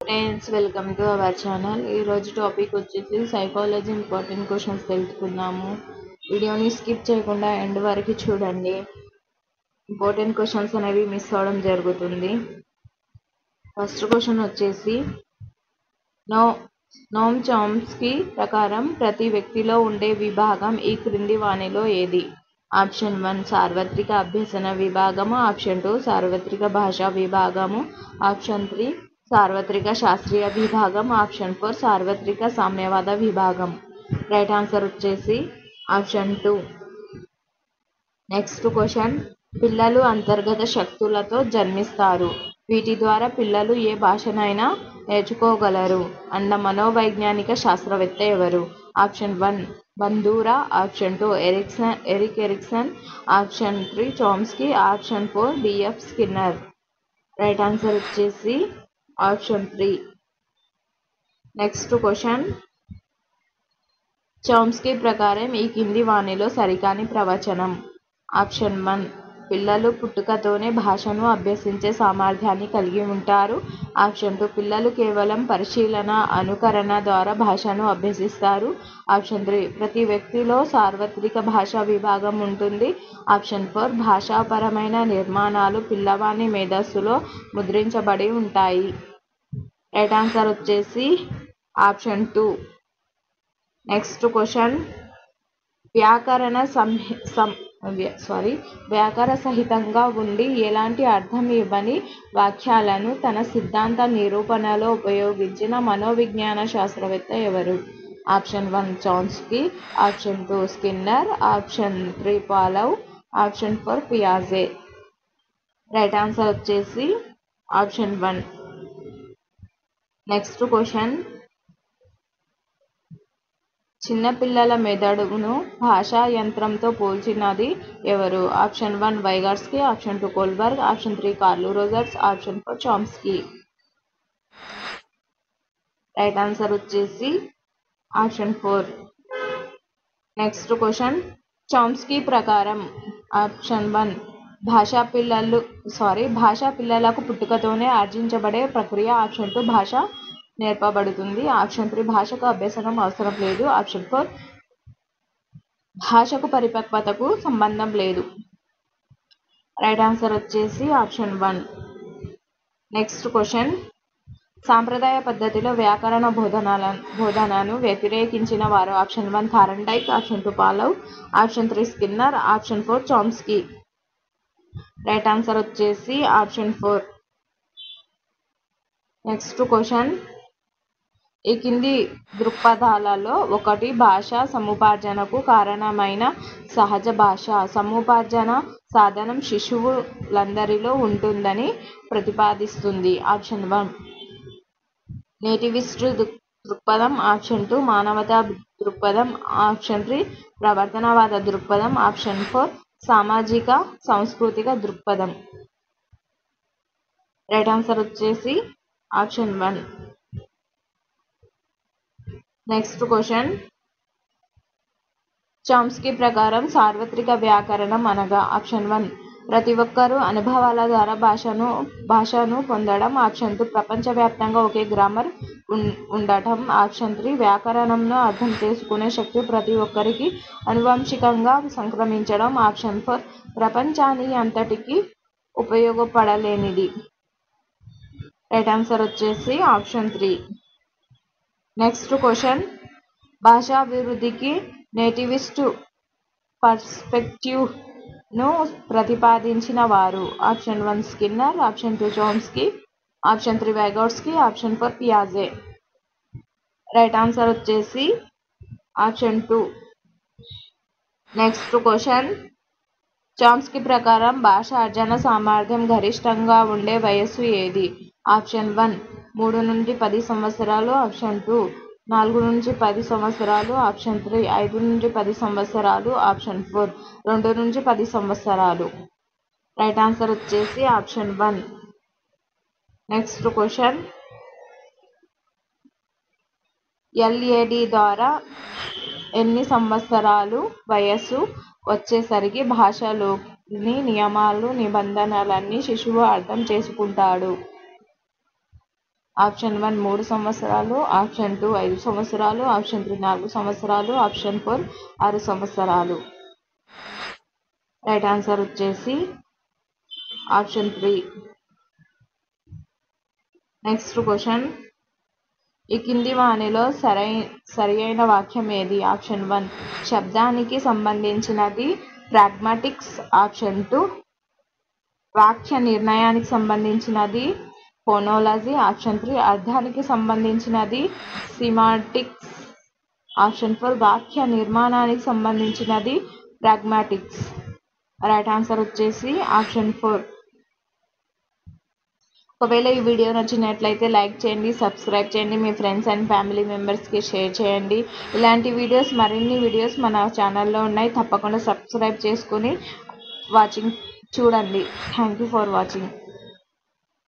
Friends, welcome to our channel. ఈరోజు topic వచ్చేసి psychology important questions తెలుసుకుందాము. వీడియోని స్కిప్ చేయకుండా ఎండ్ వరకు చూడండి. ఇంపార్టెంట్ క్వశ్చన్స్ అనేవి మిస్ అవడం జరుగుతుంది. ఫస్ట్ క్వశ్చన్ వచ్చేసి నోమ్ చామ్స్కీ ప్రకారం ప్రతి వ్యక్తిలో ఉండే విభాగం ఈ క్రింది వానిలో ఏది? ఆప్షన్ 1 సార్వత్రిక అభ్యసన విభాగము, ఆప్షన్ 2 సార్వత్రిక భాషా విభాగము, ఆప్షన్ 3 సార్వత్రిక శాస్త్రీయ విభాగం, ఆప్షన్ 4 సార్వత్రిక సామ్యవాద విభాగం. రైట్ ఆన్సర్ వచ్చేసి ఆప్షన్ 2. నెక్స్ట్ క్వశ్చన్, పిల్లలు అంతర్గత శక్తులతో జన్మిస్తారు. వీటి ద్వారా పిల్లలు ఏ భాషనైనా నేర్చుకోగలరు అన్న మనోవైజ్ఞానిక శాస్త్రవేత్త ఎవరు? Option 1 Bandura, option 2 Erik Erikson, option 3 Chomsky, option 4 B F Skinner. Right answer వచ్చేసి ఆప్షన్ 3. నెక్స్ట్ క్వశ్చన్, చామ్స్కీ ప్రకారం ఈ కింది వానిలో సరికాని ప్రవచనం. ఆప్షన్ 1 పిల్లలు పుట్టుకతోనే భాషను అభ్యసించే సామర్థ్యాన్ని కలిగి ఉంటారు. ఆప్షన్ 2 పిల్లలు కేవలం పరిశీలన, అనుకరణ ద్వారా భాషను అభ్యసిస్తారు. ఆప్షన్ 3 ప్రతి వ్యక్తిలో సార్వత్రిక భాషా విభాగం ఉంటుంది. ఆప్షన్ 4 భాషాపరమైన నిర్మాణాలు పిల్లవాని మేధస్సులో ముద్రించబడి ఉంటాయి. రైట్ ఆన్సర్ వచ్చేసి ఆప్షన్ 2. నెక్స్ట్ క్వశ్చన్, వ్యాకరణ సహితంగా ఉండి ఎలాంటి అర్థం ఇవ్వని వాక్యాలను తన సిద్ధాంత నిరూపణలో ఉపయోగించిన మనోవిజ్ఞాన శాస్త్రవేత్త ఎవరు? Option 1 Chomsky, option 2 Skinner, option 3 Pavlov, option 4 పియాజే. రైట్ ఆన్సర్ వచ్చేసి ఆప్షన్ 1. నెక్స్ట్ క్వశ్చన్, చిన్నపిల్లల మెదడును భాషా యంత్రంతో పోల్చినది ఎవరు? Option 1 Vygotsky, option 2 Kohlberg, option 3 Carl Rogers, option 4 Chomsky. Right answer వచ్చేసి ఆప్షన్ 4. నెక్స్ట్ క్వశ్చన్, చామ్స్కీ ప్రకారం ఆప్షన్ 1 భాషా పిల్లలకు పుట్టుకతోనే ఆర్జించబడే ప్రక్రియ, ఆప్షన్ 2 భాష నేర్పబడుతుంది, ఆప్షన్ 3 భాషకు అభ్యసనం అవసరం లేదు, ఆప్షన్ 4 భాషకు పరిపక్వతకు సంబంధం లేదు. రైట్ ఆన్సర్ వచ్చేసి ఆప్షన్ 1. నెక్స్ట్ క్వశ్చన్, సాంప్రదాయ పద్ధతిలో వ్యాకరణ బోధనను వ్యతిరేకించిన వారు? Option 1 Thorndike, option 2 Pavlov, option 3 Skinner, option 4 Chomsky. Right answer వచ్చేసి ఆప్షన్ 4. నెక్స్ట్ క్వశ్చన్, ఈ కింది దృక్పథాలలో ఒకటి భాషా సముపార్జనకు కారణమైన సహజ భాషా సముపార్జన సాధనం శిశువులందరిలో ఉంటుందని ప్రతిపాదిస్తుంది. ఆప్షన్ 1 నేటివిస్ట్ దృక్పథం, ఆప్షన్ 2 మానవతా దృక్పథం, ఆప్షన్ 3 ప్రవర్తనవాద దృక్పథం, ఆప్షన్ 4 సామాజిక సాంస్కృతిక దృక్పథం. రైట్ ఆన్సర్ వచ్చేసి ఆప్షన్ 1. నెక్స్ట్ క్వశ్చన్, చామ్స్కీ ప్రకారం సార్వత్రిక వ్యాకరణం అనగా? ఆప్షన్ 1 ప్రతి ఒక్కరూ అనుభవాల ద్వారా భాషను పొందడం, ఆప్షన్ 2 ప్రపంచవ్యాప్తంగా ఒకే గ్రామర్ ఉండటం, ఆప్షన్ 3 వ్యాకరణంను అర్థం చేసుకునే శక్తి ప్రతి ఒక్కరికి అనువంశికంగా సంక్రమించడం, ఆప్షన్ 4 ప్రపంచానికి అంతటికీ ఉపయోగపడలేనిది. రైట్ ఆన్సర్ వచ్చేసి ఆప్షన్ 3. నెక్స్ట్ క్వశ్చన్, భాషాభివృద్ధికి నేటివిస్ట్ పర్స్పెక్టివ్ను ప్రతిపాదించిన వారు? Option 1 Skinner, option 2 Chomsky, option 3 Vygotsky, option 4 పియాజే. రైట్ ఆన్సర్ వచ్చేసి ఆప్షన్ 2. నెక్స్ట్ క్వశ్చన్, చామ్స్కీ ప్రకారం భాష అర్జన సామర్థ్యం గరిష్టంగా ఉండే వయస్సు ఏది? ఆప్షన్ 1 3 నుండి 10 సంవత్సరాలు, ఆప్షన్ 2 4 నుంచి 10 సంవత్సరాలు, ఆప్షన్ 3 5 నుండి 10 సంవత్సరాలు, ఆప్షన్ 4 2 నుంచి 10 సంవత్సరాలు. రైట్ ఆన్సర్ వచ్చేసి ఆప్షన్ 1. నెక్స్ట్ క్వశ్చన్, ఎల్ఏడి ద్వారా ఎన్ని సంవత్సరాలు వయస్సు వచ్చేసరికి భాషలోని నియమాలు, నిబంధనలన్నీ శిశువు అర్థం చేసుకుంటాడు? ఆప్షన్ 1 3 సంవత్సరాలు, ఆప్షన్ 2 5 సంవత్సరాలు, ఆప్షన్ 3 4 సంవత్సరాలు, ఆప్షన్ 4 6 సంవత్సరాలు. రైట్ ఆన్సర్ వచ్చేసి ఆప్షన్ 3. నెక్స్ట్ క్వశ్చన్, ఈ కింది వానిలో సరైన వాక్యం ఏది? ఆప్షన్ 1 శబ్దానికి సంబంధించినది ప్రాగ్మాటిక్స్, ఆప్షన్ 2 వాక్య నిర్ణయానికి సంబంధించినది ఫోనాలజీ, ఆప్షన్ 3 అర్థానికి సంబంధించినది సిమాంటిక్స్, ఆప్షన్ 4 వాక్య నిర్మాణానికి సంబంధించినది ప్రాగ్మాటిక్స్. రైట్ ఆన్సర్ వచ్చేసి ఆప్షన్ 4. ఒకవేళ ఈ వీడియో నచ్చినట్లయితే లైక్ చేయండి, సబ్స్క్రైబ్ చేయండి, మీ ఫ్రెండ్స్ అండ్ ఫ్యామిలీ మెంబర్స్కి షేర్ చేయండి. ఇలాంటి వీడియోస్ మరిన్ని వీడియోస్ మన ఛానల్లో ఉన్నాయి, తప్పకుండా సబ్స్క్రైబ్ చేసుకుని చూడండి. Thank you for watching.